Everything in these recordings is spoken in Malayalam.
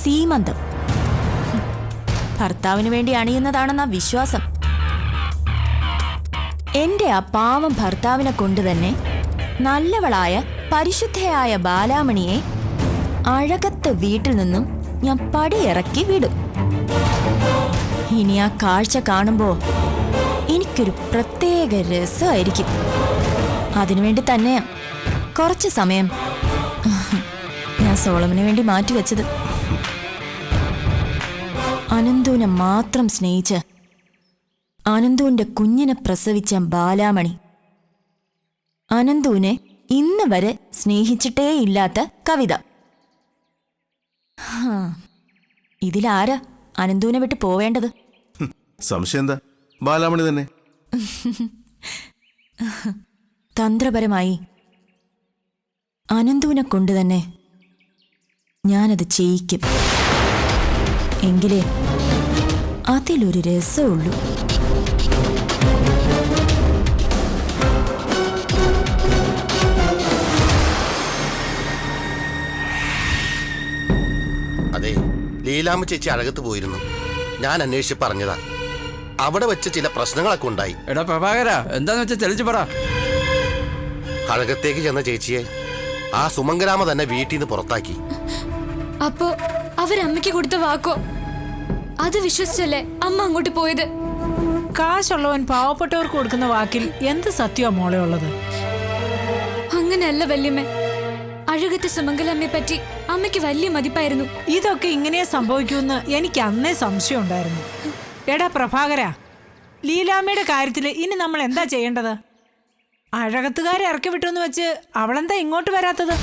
സീമന്തം. ഭർത്താവിന് വേണ്ടി അണിയുന്നതാണെന്നാ വിശ്വാസം. എന്റെ ആ പാവം ഭർത്താവിനെ കൊണ്ടുതന്നെ നല്ലവളായ പരിശുദ്ധയായ ബാലാമണിയെ അഴകത്തെ വീട്ടിൽ നിന്നും ഞാൻ പടിയിറക്കി വിടും. ഇനി ആ കാഴ്ച കാണുമ്പോ എനിക്കൊരു പ്രത്യേക രസമായിരിക്കും. അതിനുവേണ്ടി തന്നെയാ കുറച്ച് സമയം ഞാൻ സോളമന് വേണ്ടി മാറ്റിവെച്ചത്. അനന്തുവിനെ മാത്രം സ്നേഹിച്ച് അനന്തുവിന്റെ കുഞ്ഞിനെ പ്രസവിച്ച ബാലാമണി അനന്തുവിനെ ഇന്ന് വരെ സ്നേഹിച്ചിട്ടേയില്ലാത്ത കവിത. ഇതിലാരാ അനന്തുവിനെ വിട്ട് പോവേണ്ടത്? സംശയം എന്താ? ബാലാമണി തന്നെ. തന്ത്രപരമായി അനന്തുവിനെ കൊണ്ടുതന്നെ ഞാനത് ചെയ്യിക്കും. എങ്കിലേ അതിലൊരു രസമുള്ളൂ. അതെ, ലീലാമ്മ ചേച്ചി അഴകത്ത് പോയിരുന്നു. ഞാൻ അന്വേഷിച്ച് പറഞ്ഞതാ. അവിടെ വെച്ച് ചില പ്രശ്നങ്ങളൊക്കെ ഉണ്ടായി. എടാ പ്രഭാകര, എന്താന്ന് വെച്ചാൽ തെളിച്ചു പറ. അഴകത്തേക്ക് ചെന്ന ചേച്ചിയെ ആ സുമംഗരാമ തന്നെ വീട്ടിൽ നിന്ന് പുറത്താക്കി. അപ്പോ അവരമ്മയ്ക്ക് കൊടുത്ത വാക്കോ? അത് വിശ്വസിച്ചല്ലേ അമ്മ അങ്ങോട്ട് പോയത്? കാശുള്ളവൻ പാവപ്പെട്ടവർക്ക് കൊടുക്കുന്ന വാക്കിൽ എന്ത് സത്യമാ മോളെ ഉള്ളത്? അങ്ങനെയല്ല വല്യമ്മ. അഴകത്തെ സുമംഗലമ്മയെ പറ്റി അമ്മയ്ക്ക് വലിയ മതിപ്പായിരുന്നു. ഇതൊക്കെ ഇങ്ങനെ സംഭവിക്കുമെന്ന് എനിക്ക് അന്നേ സംശയം ഉണ്ടായിരുന്നു. എടാ പ്രഭാകര, ലീലാമ്മയുടെ കാര്യത്തില് ഇനി നമ്മൾ എന്താ ചെയ്യേണ്ടത്? അഴകത്തുകാരെ ഇറക്കി വിട്ടെന്ന് വെച്ച് അവളെന്താ ഇങ്ങോട്ട് വരാത്തത്?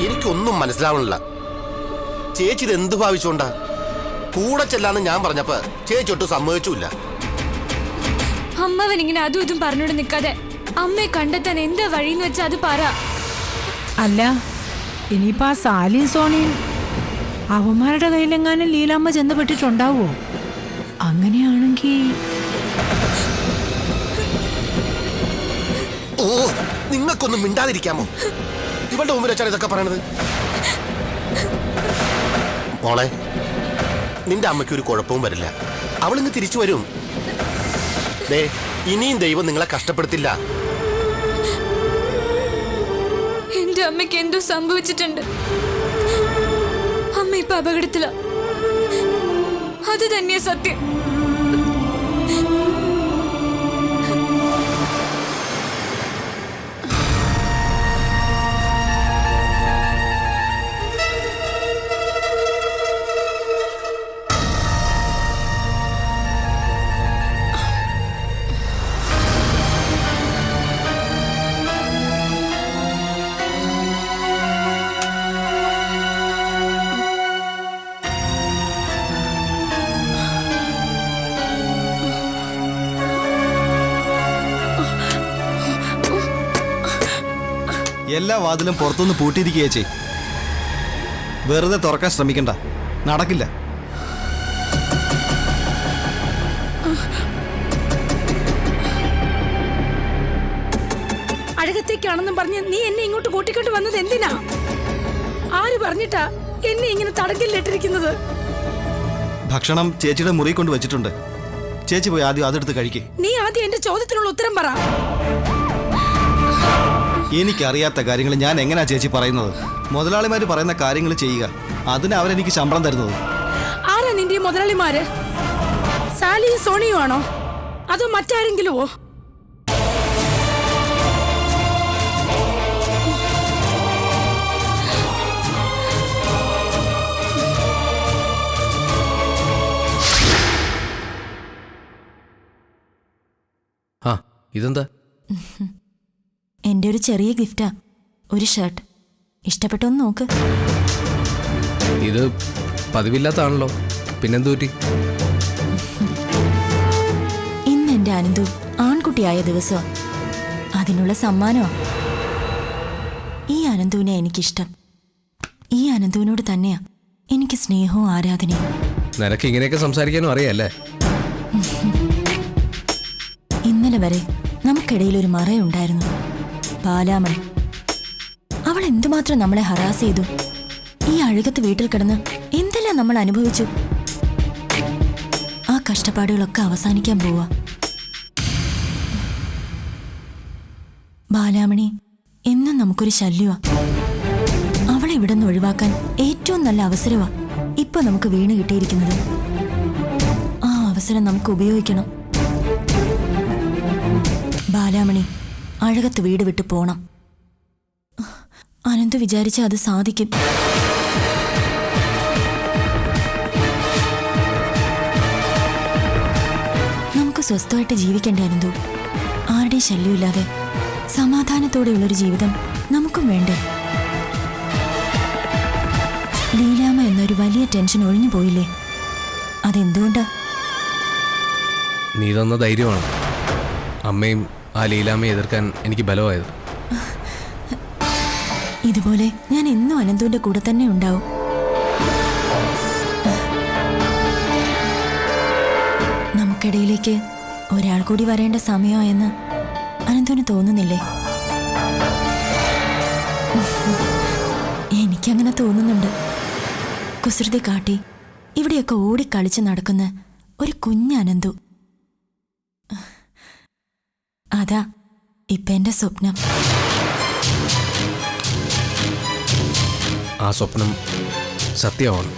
എനിക്കൊന്നും മനസ്സിലാവണില്ല. ചേച്ചി ഇത് എന്ത് ഭാവിച്ചോണ്ടാ? കൂടെ ചെല്ലാന്ന് ഞാൻ പറഞ്ഞപ്പോ ചേച്ചി ഒട്ടും സമ്മതിച്ചില്ല. അമ്മവൻ ഇങ്ങനെ അതും ഇതും പറഞ്ഞോണ്ട് നിൽക്കാതെ അമ്മയെ കണ്ടെത്താൻ എന്താ വഴിന്ന് വെച്ചാ അത് പറ. അല്ല, ഇനിയിപ്പോ ആ സാലിയും സോണിയും അവന്മാരുടെ കയ്യിലെങ്ങാനും ലീലാമ്മ ചെന്നപ്പെട്ടിട്ടുണ്ടാവോ? അങ്ങനെയാണെങ്കിൽ ഓ, നിങ്ങൾക്കൊന്നും മിണ്ടാതിരിക്കാമോ? ഇവളുടെ മുമ്പിൽ വെച്ചാണ് ഇതൊക്കെ പറയണത്. മോളെ, നിന്റെ അമ്മയ്ക്ക് ഒരു കുഴപ്പവും വരില്ല. അവളിന്ന് തിരിച്ചു വരും. ഇനിയും ദൈവം നിങ്ങളെ കഷ്ടപ്പെടുത്തില്ല. എന്റെ അമ്മയ്ക്ക് എന്തോ സംഭവിച്ചിട്ടുണ്ട്. അമ്മ ഇപ്പൊ അപകടത്തില. അത് തന്നെയാ സത്യം. എല്ലാ വാതിലും പുറത്തുനിന്ന് പൂട്ടിയിരിക്കുകയെ ചെയ്. വെറുതെ തുറക്കാൻ ശ്രമിക്കണ്ട, നടക്കില്ല. അഴകത്തേക്കാണെന്നും പറഞ്ഞ് നീ എന്നെ ഇങ്ങോട്ട് കൂട്ടിക്കൊണ്ട് വന്നത് എന്തിനാ? ആര് പറഞ്ഞിട്ടാ എന്നെ ഇങ്ങനെ തടങ്കലിലിട്ടിരിക്കുന്നത്? ഭക്ഷണം ചേച്ചിയുടെ മുറി കൊണ്ട് വെച്ചിട്ടുണ്ട്. ചേച്ചി പോയി ആദ്യം അതെടുത്ത് കഴിക്കേ. നീ ആദ്യം എന്റെ ചോദ്യത്തിനുള്ള ഉത്തരം പറ. എനിക്കറിയാത്ത കാര്യങ്ങൾ ഞാൻ എങ്ങനെയാ ചേച്ചി പറയുന്നത്? മുതലാളിമാര് പറയുന്ന കാര്യങ്ങൾ ചെയ്യുക, അതിന് അവരെനിക്ക് ശമ്പളം തരുന്നത്. ആരാ നിന്റെ മുതലാളിമാര്? സാലിയും സോണിയും ആണോ, അതോ മറ്റാരെങ്കിലുമോ? ആ, ഇതെന്താ? എന്റെ ഒരു ചെറിയ ഗിഫ്റ്റാ, ഒരു ഷർട്ട്. ഇഷ്ടപ്പെട്ടൊന്ന് നോക്ക്. ഇത് പതിവില്ലാത്താണല്ലോ, പിന്നെന്തൂറ്റി? ഇന്ന് എന്റെ അനന്തു ആൺകുട്ടിയായ ദിവസം, അതിനുള്ള സമ്മാനമാ. ഈ അനന്തുവിനെ എനിക്കിഷ്ടം. ഈ അനന്തുവിനോട് തന്നെയാ എനിക്ക് സ്നേഹവും ആരാധനയും. നിനക്ക് ഇങ്ങനെയൊക്കെ സംസാരിക്കാനും അറിയാല്ലേ? ഇന്നലെ വരെ നമുക്കിടയിൽ ഒരു മറയുണ്ടായിരുന്നു, ബാലാമണി. അവൾ എന്തുമാത്രം നമ്മളെ ഹറാസ് ചെയ്തു. ഈ അഴുകത്ത് വീട്ടിൽ കിടന്ന് എന്തെല്ലാം നമ്മൾ അനുഭവിച്ചു. ആ കഷ്ടപ്പാടുകളൊക്കെ അവസാനിക്കാൻ പോവാ. ബാലാമണി എന്നും നമുക്കൊരു ശല്യമാ. അവളെ ഇവിടെ നിന്ന് ഒഴിവാക്കാൻ ഏറ്റവും നല്ല അവസരമാ ഇപ്പൊ നമുക്ക് വീണ് കിട്ടിയിരിക്കുന്നത്. ആ അവസരം നമുക്ക് ഉപയോഗിക്കണം. ബാലാമണി അഴകത്ത് വീട് വിട്ടു പോണം. അനന്ത് വിചാരിച്ച അത് സാധിക്കും. നമുക്ക് സ്വസ്ഥമായിട്ട് ജീവിക്കണ്ടേ അനന്തു? ആരുടെയും ശല്യമില്ലാതെ സമാധാനത്തോടെയുള്ളൊരു ജീവിതം നമുക്കും വേണ്ടേ? ലീലാമ്മ എന്നൊരു വലിയ ടെൻഷൻ ഒഴിഞ്ഞു പോയില്ലേ? അതെന്തുകൊണ്ടാ? നീ തന്ന ധൈര്യമാണ് അമ്മയും ആ ലീലാമ്മയെ എതിർക്കാൻ എനിക്ക് ബലമായത്. ഇതുപോലെ ഞാൻ എന്നും അനന്തുവിന്റെ കൂടെ തന്നെ ഉണ്ടാവും. നമുക്കിടയിലേക്ക് ഒരാൾ കൂടി വരേണ്ട സമയമായെന്ന് അനന്തുവിന് തോന്നുന്നില്ലേ? എനിക്കങ്ങനെ തോന്നുന്നുണ്ട്. കുസൃതി കാട്ടി ഇവിടെയൊക്കെ ഓടിക്കളിച്ച് നടക്കുന്ന ഒരു കുഞ്ഞനന്തു. അതാ ഇപ്പൊ എന്റെ സ്വപ്നം. ആ സ്വപ്നം സത്യമാണ്.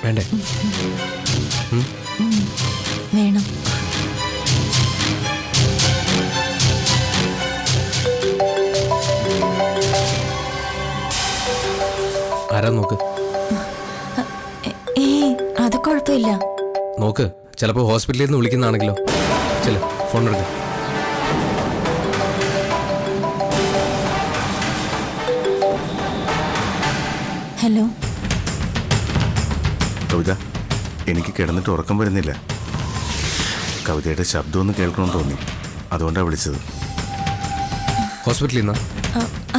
വേണ്ടേ? വേണം. ആരാ നോക്ക്. ഏയ് അത് കുഴപ്പമില്ല. നോക്ക്, ചിലപ്പോൾ ഹോസ്പിറ്റലിൽ നിന്ന് വിളിക്കുന്നതാണെങ്കിലോ. ചില ഫോൺ എടുക്ക. ഹലോ കവിത, എനിക്ക് കിടന്നിട്ട് ഉറക്കം വരുന്നില്ല. കവിതയുടെ ശബ്ദമൊന്ന് കേൾക്കണമെന്ന് തോന്നി, അതുകൊണ്ടാണ് വിളിച്ചത്. ഹോസ്പിറ്റലിൽ നിന്നാ?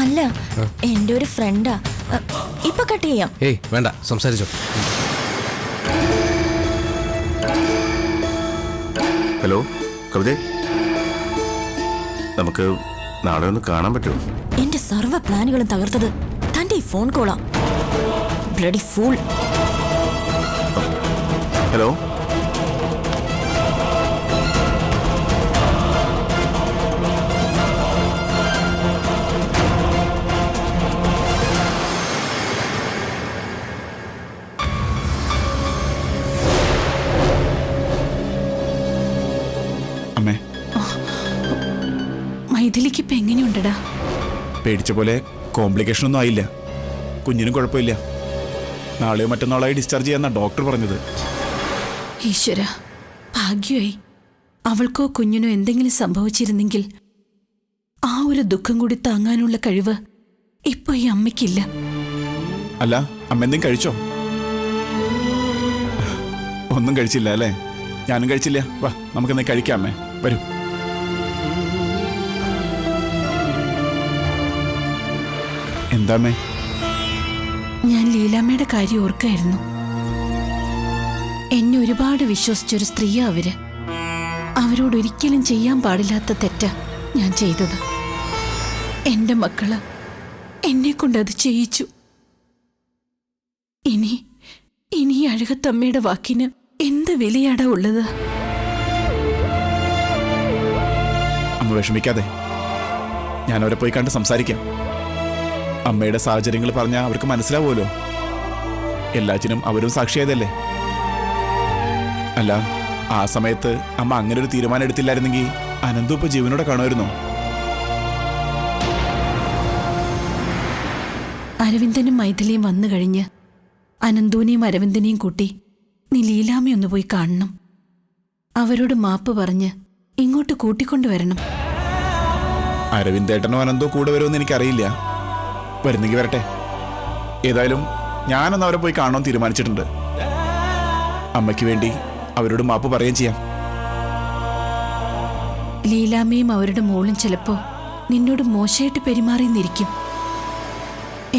അല്ല, എന്റെ ഒരു ഫ്രണ്ടാ. ഇപ്പൊ കട്ട് ചെയ്യാം. ഏയ് വേണ്ട, സംസാരിച്ചോ. ഹലോ കവിതേ, നമുക്ക് നാളെ ഒന്ന് കാണാൻ പറ്റുമോ? എന്റെ സർവ്വ പ്ലാനുകളും തകർത്തത് തന്റെ ഈ ഫോൺ കോളാ. Bloody fool. ഹലോ അമ്മേ, മൈഥിലിക്ക് ഇപ്പൊ എങ്ങനെയുണ്ടടാ? പേടിച്ച പോലെ കോംപ്ലിക്കേഷൻ ഒന്നും ആയില്ല. കുഞ്ഞിനും കുഴപ്പമില്ല. നാളെയോ മറ്റന്നാളായി ഡിസ്ചാർജ് ചെയ്യാന്നാ ഡോക്ടർ പറഞ്ഞത്. ഈശ്വര, ഭാഗ്യമായി. അവൾക്കോ കുഞ്ഞിനോ എന്തെങ്കിലും സംഭവിച്ചിരുന്നെങ്കിൽ ആ ഒരു ദുഃഖം കൂടി താങ്ങാനുള്ള കഴിവ് ഇപ്പൊ ഈ അമ്മയ്ക്കില്ല. അല്ല, അമ്മ എന്തെങ്കിലും കഴിച്ചോ? ഒന്നും കഴിച്ചില്ല അല്ലേ? ഞാനും കഴിച്ചില്ല. വാ, നമുക്കെന്തെങ്കിലും കഴിക്കാം അമ്മേ. വരൂ. എന്താ അമ്മേ? ഞാൻ ലീലാമ്മയുടെ കാര്യം ഓർക്കായിരുന്നു. എന്നെ ഒരുപാട് വിശ്വസിച്ചൊരു സ്ത്രീയാ അവര്. അവരോട് ഒരിക്കലും ചെയ്യാൻ പാടില്ലാത്ത തെറ്റാ ഞാൻ ചെയ്തത്. എന്റെ മക്കള് എന്നെ കൊണ്ടത് ചെയ്യിച്ചു. ഇനി ഈ അഴകത്തമ്മയുടെ വാക്കിന് എന്ത് വിലയാടാ ഉള്ളത്? അമ്മ വിഷമിക്കാതെ, ഞാൻ അവരെ പോയി കണ്ട് സംസാരിക്കാം. അമ്മയുടെ സാഹചര്യങ്ങൾ പറഞ്ഞാൽ അവർക്ക് മനസ്സിലാവുമല്ലോ. എല്ലാറ്റിനും അവരും സാക്ഷിയായതല്ലേ. അല്ല, ആ സമയത്ത് അമ്മ അങ്ങനെ ഒരു തീരുമാനം എടുത്തില്ലായിരുന്നെങ്കിൽ അനന്തു ഇപ്പൊ ജീവനോടെ കാണുമായിരുന്നോ? അരവിന്ദനും മൈഥിലിയും വന്നു കഴിഞ്ഞ് അനന്തൂനെയും അരവിന്ദനെയും കൂട്ടി നീ ലീലാമ്മയൊന്ന് പോയി കാണണം. അവരോട് മാപ്പ് പറഞ്ഞ് ഇങ്ങോട്ട് കൂട്ടിക്കൊണ്ടുവരണം. അരവിന്ദേട്ടനോ അനന്തോ കൂടെ വരുമെന്ന് എനിക്കറിയില്ല. വരുന്നെങ്കിൽ വരട്ടെ. ഏതായാലും ഞാനൊന്ന് അവരെ പോയി കാണണമെന്ന് തീരുമാനിച്ചിട്ടുണ്ട്. അമ്മയ്ക്ക് വേണ്ടി അവരോട് മാപ്പ് പറയുകയും ചെയ്യാം. ലീലാമ്മയും അവരുടെ മോളും ചിലപ്പോ നിന്നോട് മോശമായിട്ട് പെരുമാറിയെന്നിരിക്കും.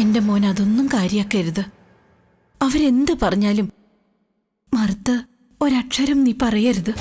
എന്റെ മോൻ അതൊന്നും കാര്യാക്കരുത്. അവരെന്ത് പറഞ്ഞാലും മറുത്ത് ഒരക്ഷരം നീ പറയരുത്.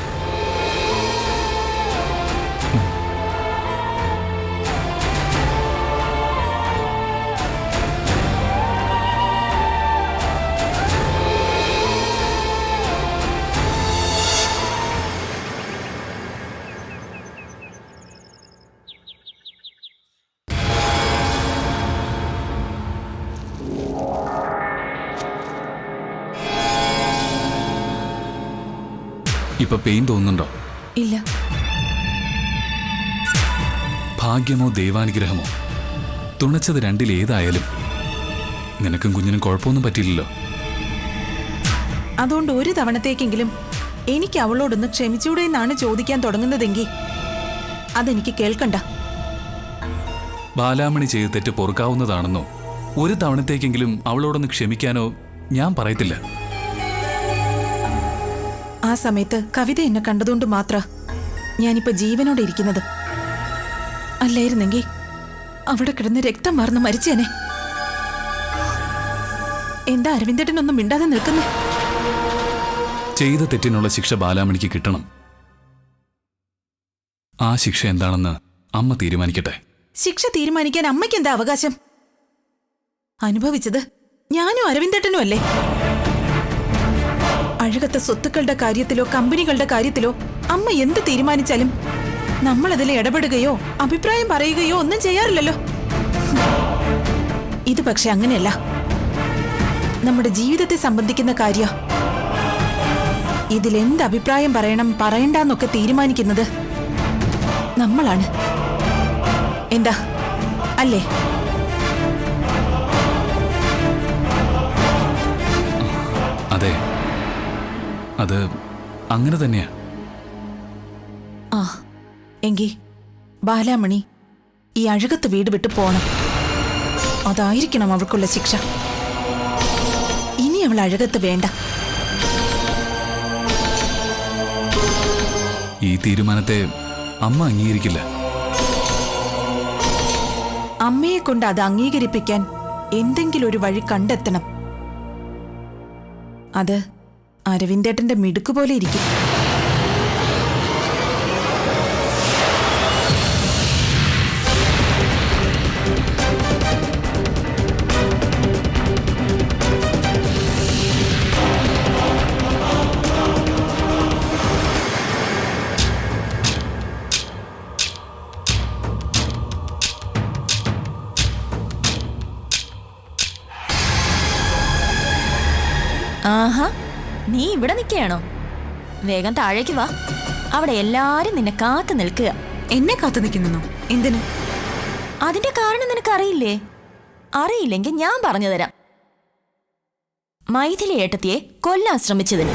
ഇപ്പൊ പെയിൻ തോന്നുന്നുണ്ടോ? ഇല്ല. ഭാഗ്യമോ ദൈവാനുഗ്രഹമോ തുണച്ചത് രണ്ടിലേതായാലും നിനക്കും കുഞ്ഞിനും കുഴപ്പമൊന്നും പറ്റിയില്ലല്ലോ. അതുകൊണ്ട് ഒരു തവണത്തേക്കെങ്കിലും എനിക്ക് അവളോടൊന്ന് ക്ഷമിച്ചൂടെ എന്നാണ് ചോദിക്കാൻ തുടങ്ങുന്നതെങ്കിൽ അതെനിക്ക് കേൾക്കണ്ട. ബാലാമണി ചെയ്ത് തെറ്റ് പൊറുക്കാവുന്നതാണെന്നോ ഒരു തവണത്തേക്കെങ്കിലും അവളോടൊന്ന് ക്ഷമിക്കാനോ ഞാൻ പറയത്തില്ല. ആ സമയത്ത് കവിത എന്നെ കണ്ടതുകൊണ്ട് മാത്ര ഞാനിപ്പോ ജീവനോടെ ഇരിക്കുന്നത്. അല്ലായിരുന്നെങ്കിൽ അവിടെ കിടന്ന് രക്തം വാർന്ന് മരിച്ചേനെ. എന്താ അരവിന്ദേട്ടനൊന്നും മിണ്ടാതെ നിൽക്കുന്നേ? ചെയ്ത തെറ്റിനുള്ള ശിക്ഷ ബാലാമണിക്ക് കിട്ടണം. ആ ശിക്ഷ എന്താണെന്ന് അമ്മ തീരുമാനിക്കട്ടെ. ശിക്ഷ തീരുമാനിക്കാൻ അമ്മയ്ക്ക് എന്താ അവകാശം? അനുഭവിച്ചത് ഞാനും അരവിന്ദേട്ടനും അല്ലേ? അഴകത്തെ സ്വത്തുക്കളുടെ കാര്യത്തിലോ കമ്പനികളുടെ കാര്യത്തിലോ അമ്മ എന്ത് തീരുമാനിച്ചാലും നമ്മളതിൽ ഇടപെടുകയോ അഭിപ്രായം പറയുകയോ ഒന്നും ചെയ്യാറില്ലല്ലോ. ഇത് പക്ഷെ അങ്ങനെയല്ല. നമ്മുടെ ജീവിതത്തെ സംബന്ധിക്കുന്ന കാര്യ. ഇതിലെന്ത് അഭിപ്രായം പറയണം പറയണ്ടെന്നൊക്കെ തീരുമാനിക്കുന്നത് നമ്മളാണ്. എന്താ അല്ലേ? അതെ, അത് അങ്ങനെ തന്നെയാ. ആ എങ്കി ബാലാമണി ഈ അഴകത്ത് വീട് വിട്ടു പോണം. അതായിരിക്കണം അവൾക്കുള്ള ശിക്ഷ. ഇനി അവൾ അഴകത്ത് വേണ്ട. ഈ തീരുമാനത്തെ അമ്മ അംഗീകരിക്കില്ല. അമ്മയെ കൊണ്ട് അത് അംഗീകരിപ്പിക്കാൻ എന്തെങ്കിലും ഒരു വഴി കണ്ടെത്തണം. അത് അരവിന്ദേട്ടന്റെ മിടുക്ക് പോലെ ഇരിക്കും. ആഹാ, നീ ഇവിടെ നിൽക്കുകയാണോ? വേഗം താഴേക്ക് വാ. അവിടെ എല്ലാരും നിന്നെ കാത്തു നിൽക്കുക. എന്നെ കാത്തു നിൽക്കുന്നു? എന്തിനു? അതിന്റെ കാരണം നിനക്കറിയില്ലേ? അറിയില്ലെങ്കിൽ ഞാൻ പറഞ്ഞു തരാം. മൈഥിലി ഏട്ടത്തിയെ കൊല്ലാൻ ശ്രമിച്ചതിന്.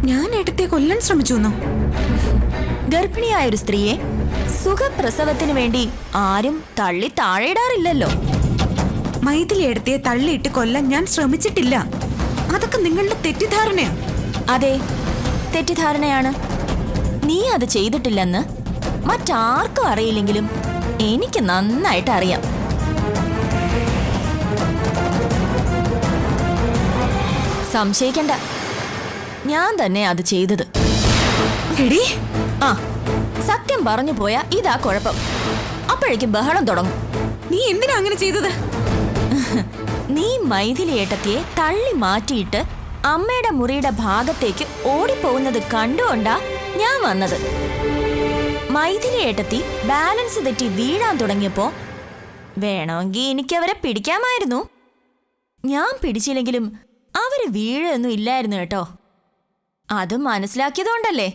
ഞാൻ ഏട്ടത്തെ കൊല്ലാൻ ശ്രമിച്ചു എന്നോ? ഗർഭിണിയായ ഒരു സ്ത്രീയെ സുഖപ്രസവത്തിന് വേണ്ടി ആരും തള്ളി താഴെയിടാറില്ലല്ലോ. മൈഥിലി ഏട്ടത്തെ തള്ളിയിട്ട് കൊല്ലാൻ ഞാൻ ശ്രമിച്ചിട്ടില്ല. അതൊക്കെ നിങ്ങളുടെ തെറ്റിദ്ധാരണയാ. അതെ, തെറ്റിദ്ധാരണയാണ്. നീ അത് ചെയ്തിട്ടില്ലെന്ന് മറ്റാർക്കും അറിയില്ലെങ്കിലും എനിക്ക് നന്നായിട്ട് അറിയാം. സംശയിക്കണ്ട, ഞാൻ തന്നെ അത് ചെയ്തത്. എടീ, ആ സത്യം പറഞ്ഞു പോയാ ഇതാ കുഴപ്പം. അപ്പോഴേക്കും ബഹളം തുടങ്ങും. നീ എന്തിനാ അങ്ങനെ ചെയ്തത്? നീ മൈഥിലി ഏട്ടത്തിയെ തള്ളി മാറ്റിയിട്ട് അമ്മയുടെ മുറിയുടെ ഭാഗത്തേക്ക് ഓടിപ്പോകുന്നത് കണ്ടുകൊണ്ടാ ഞാൻ വന്നത്. മൈഥിലി ഏട്ടത്തി ബാലൻസ് തെറ്റി വീഴാൻ തുടങ്ങിയപ്പോ വേണമെങ്കിൽ എനിക്കവരെ പിടിക്കാമായിരുന്നു. ഞാൻ പിടിച്ചില്ലെങ്കിലും അവര് വീഴൊന്നും ഇല്ലായിരുന്നു കേട്ടോ. അത് മനസ്സിലാക്കിയതുകൊണ്ടല്ലേ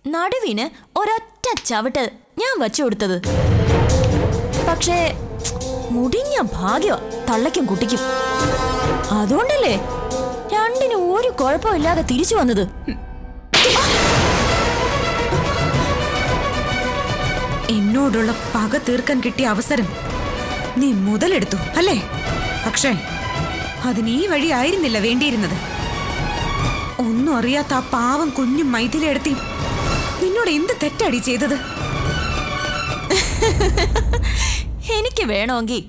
നടുവിന് ഒരൊറ്റ ചവിട്ട് ഞാൻ വച്ചു കൊടുത്തത്. പക്ഷേ മുടിഞ്ഞ ഭാഗ്യമാ തള്ളയ്ക്കും കുട്ടിക്കും. അതുകൊണ്ടല്ലേ രണ്ടിനും ഒരു കുഴപ്പമില്ലാതെ തിരിച്ചു വന്നത്. എന്നോടുള്ള പക തീർക്കാൻ കിട്ടിയ അവസരം നീ മുതലെടുത്തു അല്ലേ? പക്ഷേ അതിന് ഈ വഴി ആയിരുന്നില്ല വേണ്ടിയിരുന്നത്. ഒന്നും അറിയാത്ത ആ പാവം കുഞ്ഞും മൈഥിലി എടുത്തി നിന്നോട് എന്ത് തെറ്റാടി ചെയ്തത്? എനിക്ക് വേണമെങ്കിൽ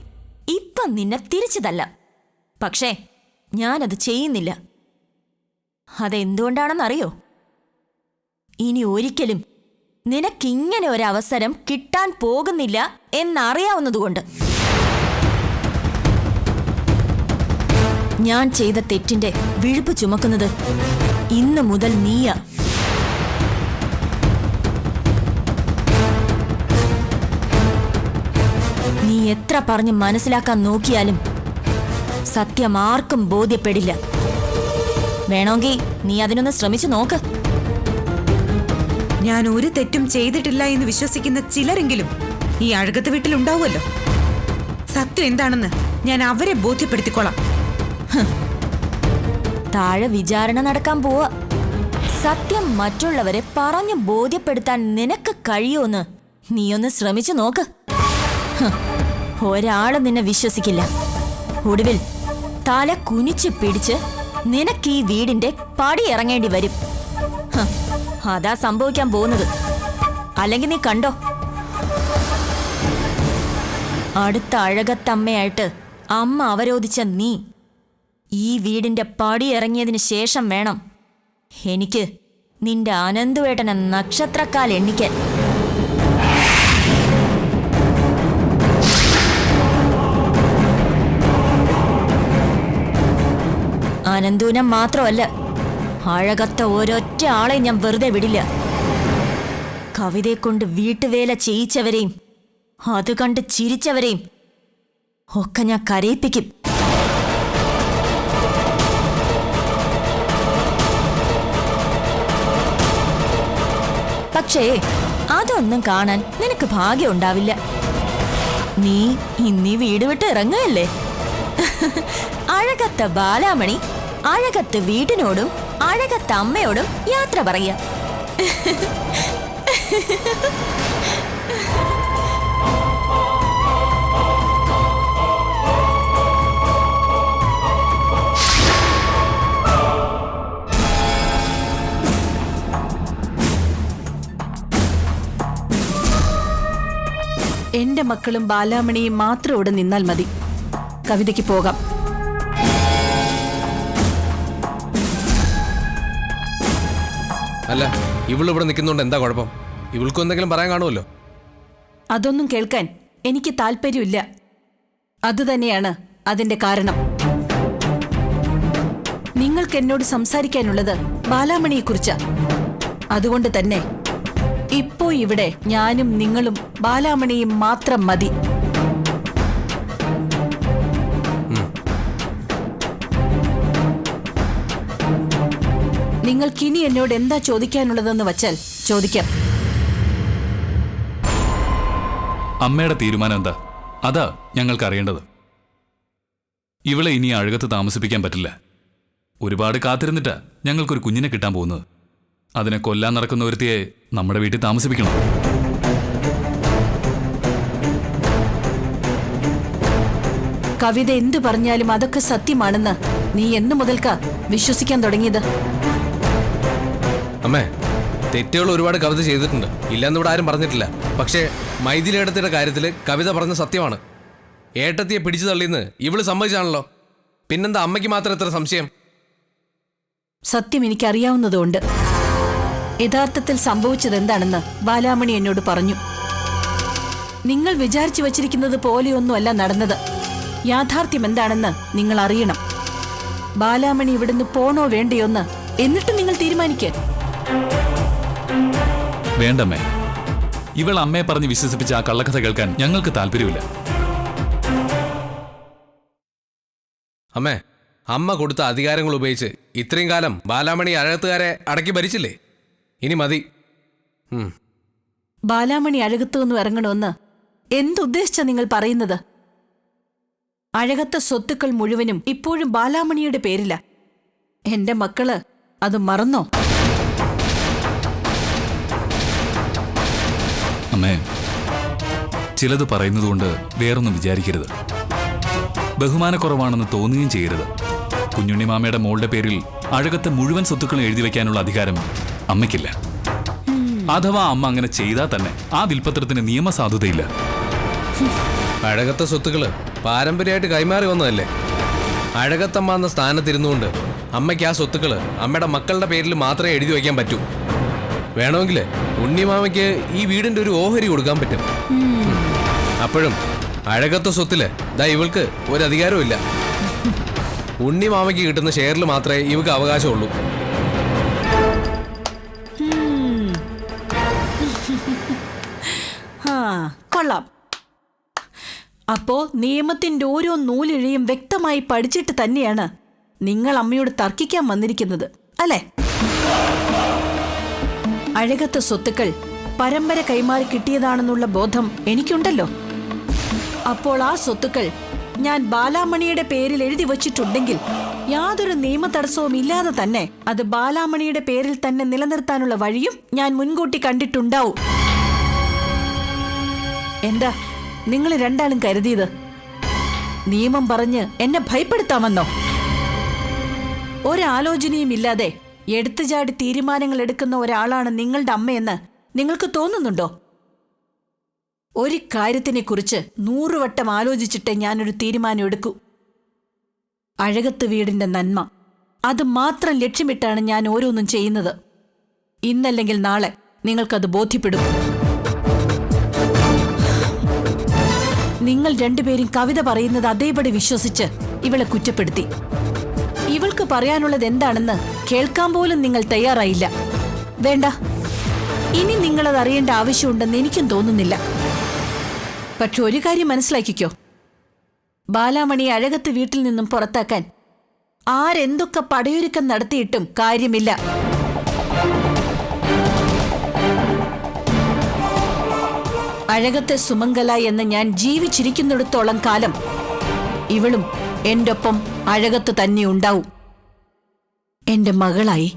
ഇപ്പം നിന്നെ തിരിച്ചു തല്ലാം. പക്ഷേ ഞാനത് ചെയ്യുന്നില്ല. അതെന്തുകൊണ്ടാണെന്നറിയോ? ഇനി ഒരിക്കലും നിനക്കിങ്ങനെ ഒരവസരം കിട്ടാൻ പോകുന്നില്ല എന്നറിയാവുന്നതുകൊണ്ട്. ഞാൻ ചെയ്ത തെറ്റിന്റെ വിഴുപ്പ് ചുമക്കുന്നത് ഇന്നു മുതൽ നീയാ. നീ എത്ര പറഞ്ഞ് മനസ്സിലാക്കാൻ നോക്കിയാലും സത്യം ആർക്കും ബോധ്യപ്പെടില്ല. വേണമെങ്കിൽ നീ അതിനൊന്ന് ശ്രമിച്ചു നോക്ക്. ഞാൻ ഒരു തെറ്റും ചെയ്തിട്ടില്ല എന്ന് വിശ്വസിക്കുന്ന ചിലരെങ്കിലും ഈ അഴകത്ത് വീട്ടിലുണ്ടാവുമല്ലോ. സത്യം എന്താണെന്ന് ഞാൻ അവരെ ബോധ്യപ്പെടുത്തിക്കോളാം. താഴെ വിചാരണ നടക്കാൻ പോവാ. സത്യം മറ്റുള്ളവരെ പറഞ്ഞു ബോധ്യപ്പെടുത്താൻ നിനക്ക് കഴിയുമെന്ന് നീയൊന്ന് ശ്രമിച്ചു നോക്ക്. ഒരാളും നിന്നെ വിശ്വസിക്കില്ല. ഒടുവിൽ തല കുനിച്ചു പിടിച്ച് നിനക്ക് ഈ വീടിന്റെ പടി ഇറങ്ങേണ്ടി വരും. അതാ സംഭവിക്കാൻ പോകുന്നത്. അല്ലെങ്കിൽ നീ കണ്ടോ, അടുത്ത അഴകത്തമ്മയായിട്ട് അമ്മ അവരോധിച്ച നീ ഈ വീടിന്റെ പടി ഇറങ്ങിയതിന് ശേഷം വേണം എനിക്ക് നിന്റെ അനന്തുവേട്ടനെ നക്ഷത്രക്കാൽ എണ്ണിക്കാൻ. അനന്തൂനെ മാത്രമല്ല, അഴകത്ത ഒരൊറ്റ ആളെ ഞാൻ വെറുതെ വിടില്ല. കവിതയെ കൊണ്ട് വീട്ടുവേല ചെയ്യിച്ചവരെയും അത് കണ്ട് ചിരിച്ചവരെയും ഒക്കെ ഞാൻ കരയിപ്പിക്കും. പക്ഷേ അതൊന്നും കാണാൻ നിനക്ക് ഭാഗ്യം ഉണ്ടാവില്ല. നീ ഇന്നീ വീട് വിട്ട് ഇറങ്ങുകയല്ലേ. അഴകത്ത ബാലാമണി അഴകത്ത് വീടിനോടും അഴകത്ത അമ്മയോടും യാത്ര പറയാ. എന്റെ മക്കളും ബാലാമണിയും മാത്രം ഇവിടെ നിന്നാൽ മതി. കവിതയ്ക്ക് പോകാം. അല്ല, ഇവളിവിടെ നിൽക്കുന്നോണ്ട് എന്താ കുഴപ്പം? ഇവൾക്കും എന്തെങ്കിലും പറയാൻ കാണുമല്ലോ. അതൊന്നും കേൾക്കാൻ എനിക്ക് താല്പര്യമില്ല. അതുതന്നെയാണ് അതിന്റെ കാരണം. നിങ്ങൾക്ക് എന്നോട് സംസാരിക്കാനുള്ളത് ബാലാമണിയെക്കുറിച്ചാ. അതുകൊണ്ട് തന്നെ ഇപ്പോ ഇവിടെ ഞാനും നിങ്ങളും ബാലാമണിയും മാത്രം മതി. നിങ്ങൾക്കിനി എന്നോട് എന്താ ചോദിക്കാനുള്ളതെന്ന് വച്ചാൽ ചോദിക്കാം. അമ്മയുടെ തീരുമാനം എന്താ? അതാ ഞങ്ങൾക്ക് അറിയേണ്ടത്. ഇവളെ ഇനി അഴകത്ത് താമസിപ്പിക്കാൻ പറ്റില്ല. ഒരുപാട് കാത്തിരുന്നിട്ടാ ഞങ്ങൾക്കൊരു കുഞ്ഞിനെ കിട്ടാൻ പോകുന്നത്. അതിനെ കൊല്ലാൻ നടക്കുന്ന ഒരുത്തിയെ നമ്മുടെ വീട്ടിൽ താമസിപ്പിക്കണം. കവിത എന്തു പറഞ്ഞാലും അതൊക്കെ സത്യമാണെന്ന് നീ എന്നു മുതൽക്കാ വിശ്വസിക്കാൻ തുടങ്ങിയത്? അമ്മേ, തെറ്റുകൾ ഒരുപാട് കവിത ചെയ്തിട്ടുണ്ട്, ഇല്ലെന്ന് ഇവിടെ ആരും പറഞ്ഞിട്ടില്ല. പക്ഷേ മൈഥിലിയേട്ടത്തിയുടെ കാര്യത്തിൽ കവിത പറഞ്ഞ സത്യമാണ്. ഏട്ടത്തിയെ പിടിച്ചു തള്ളിയെന്ന് ഇവള് സമ്മതിച്ചാണല്ലോ. പിന്നെന്താ അമ്മയ്ക്ക് മാത്രം എത്ര സംശയം? സത്യം എനിക്കറിയാവുന്നതുകൊണ്ട്. യഥാർത്ഥത്തിൽ സംഭവിച്ചത് എന്താണെന്ന് ബാലാമണി എന്നോട് പറഞ്ഞു. നിങ്ങൾ വിചാരിച്ചു വച്ചിരിക്കുന്നത് പോലെയൊന്നുമല്ല നടന്നത്. യാഥാർത്ഥ്യം എന്താണെന്ന് നിങ്ങൾ അറിയണം. ബാലാമണി ഇവിടുന്ന് പോണോ വേണ്ടയോന്ന് എന്നിട്ട് നിങ്ങൾ തീരുമാനിക്കുക. വേണ്ടമ്മേ, ഇവൾ അമ്മയെ പറഞ്ഞ് വിശ്വസിപ്പിച്ച ആ കള്ളക്കഥ കേൾക്കാൻ ഞങ്ങൾക്ക് താല്പര്യമില്ല. അമ്മേ, അമ്മ കൊടുത്ത അധികാരങ്ങൾ ഉപയോഗിച്ച് ഇത്രയും കാലം ബാലാമണി അഴകത്തുകാരെ അടക്കി ഭരിച്ചില്ലേ? ഇനി മതി. ബാലാമണി അഴകത്തുനിന്ന് ഇറങ്ങണമെന്ന് എന്തുദ്ദേശിച്ച നിങ്ങൾ പറയുന്നത്? അഴകത്തെ സ്വത്തുക്കൾ മുഴുവനും ഇപ്പോഴും ബാലാമണിയുടെ പേരില. എന്റെ മക്കള് അത് മറന്നോ? അമ്മേ, ചിലത് പറയുന്നതുകൊണ്ട് വേറൊന്നും വിചാരിക്കരുത്. ബഹുമാനക്കുറവാണെന്ന് തോന്നുകയും ചെയ്യരുത്. കുഞ്ഞുണ്ണിമാമയുടെ മോളുടെ പേരിൽ അഴകത്തെ മുഴുവൻ സ്വത്തുക്കളും എഴുതി വെക്കാനുള്ള അധികാരം അമ്മയ്ക്കില്ല. അഥവാ അമ്മ അങ്ങനെ ചെയ്താൽ തന്നെ ആ വിൽപ്പത്രത്തിന് നിയമസാധുതയില്ല. അഴകത്തെ സ്വത്തുക്കള് പാരമ്പര്യമായിട്ട് കൈമാറി വന്നതല്ലേ. അഴകത്തമ്മ എന്ന സ്ഥാനത്തിരുന്നുകൊണ്ട് അമ്മയ്ക്ക് ആ സ്വത്തുക്കള് അമ്മയുടെ മക്കളുടെ പേരിൽ മാത്രമേ എഴുതി വയ്ക്കാൻ പറ്റൂ. വേണമെങ്കിൽ ഉണ്ണിമാമയ്ക്ക് ഈ വീടിന്റെ ഒരു ഓഹരി കൊടുക്കാൻ പറ്റും. അപ്പോഴും അഴകത്തെ സ്വത്തില് ദാ ഇവൾക്ക് ഒരധികാരവും ഇല്ല. ഉണ്ണിമാമയ്ക്ക് കിട്ടുന്ന ഷെയറിൽ മാത്രമേ ഇവക്ക് അവകാശമുള്ളൂ. കൊള്ളാം. അപ്പോ നിയമത്തിന്റെ ഓരോ നൂലിഴയും വ്യക്തമായി പഠിച്ചിട്ട് തന്നെയാണ് നിങ്ങൾ അമ്മയോട് തർക്കിക്കാൻ വന്നിരിക്കുന്നത് അല്ലേ? അഴകത്തെ സ്വത്തുക്കൾ പരമ്പര കൈമാറി കിട്ടിയതാണെന്നുള്ള ബോധം എനിക്കുണ്ടല്ലോ. അപ്പോൾ ആ സ്വത്തുക്കൾ ഞാൻ ബാലാമണിയുടെ പേരിൽ എഴുതി വച്ചിട്ടുണ്ടെങ്കിൽ യാതൊരു നിയമ തടസ്സവും ഇല്ലാതെ തന്നെ അത് ബാലാമണിയുടെ പേരിൽ തന്നെ നിലനിർത്താനുള്ള വഴിയും ഞാൻ മുൻകൂട്ടി കണ്ടിട്ടുണ്ടാവും. എന്താ നിങ്ങൾ രണ്ടാളും കരുതിയത് നിയമം പറഞ്ഞ് എന്നെ ഭയപ്പെടുത്താമെന്നോ? ഒരാലോചനയും ഇല്ലാതെ എടുത്തുചാടി തീരുമാനങ്ങൾ എടുക്കുന്ന ഒരാളാണ് നിങ്ങളുടെ അമ്മയെന്ന് നിങ്ങൾക്ക് തോന്നുന്നുണ്ടോ? ഒരു കാര്യത്തിനെക്കുറിച്ച് 100 വട്ടം ആലോചിച്ചിട്ടേ ഞാനൊരു തീരുമാനം എടുക്കൂ. അഴകത്ത് വീടിന്റെ നന്മ അത് മാത്രം ലക്ഷ്യമിട്ടാണ് ഞാൻ ഓരോന്നും ചെയ്യുന്നത്. ഇന്നല്ലെങ്കിൽ നാളെ നിങ്ങൾക്കത് ബോധ്യപ്പെടും. നിങ്ങൾ രണ്ടുപേരും കവിത പറയുന്നത് അതേപടി വിശ്വസിച്ച് ഇവളെ കുറ്റപ്പെടുത്തി. ഇവൾക്ക് പറയാനുള്ളത് എന്താണെന്ന് കേൾക്കാൻ പോലും നിങ്ങൾ തയ്യാറായില്ല. വേണ്ട, ഇനി നിങ്ങളത് അറിയേണ്ട ആവശ്യമുണ്ടെന്ന് എനിക്കും തോന്നുന്നില്ല. പക്ഷെ ഒരു കാര്യം മനസ്സിലാക്കിക്കോ, ബാലാമണിയെ അഴകത്ത് വീട്ടിൽ നിന്നും പുറത്താക്കാൻ ആരെന്തൊക്കെ പടയൊരുക്കം നടത്തിയിട്ടും കാര്യമില്ല. അഴകത്തെ സുമംഗല എന്ന് ഞാൻ ജീവിച്ചിരിക്കുന്നിടത്തോളം കാലം ഇവളും എന്റെ ഒപ്പം അഴകത്ത് തന്നെ ഉണ്ടാവും. എന്റെ മകളായി.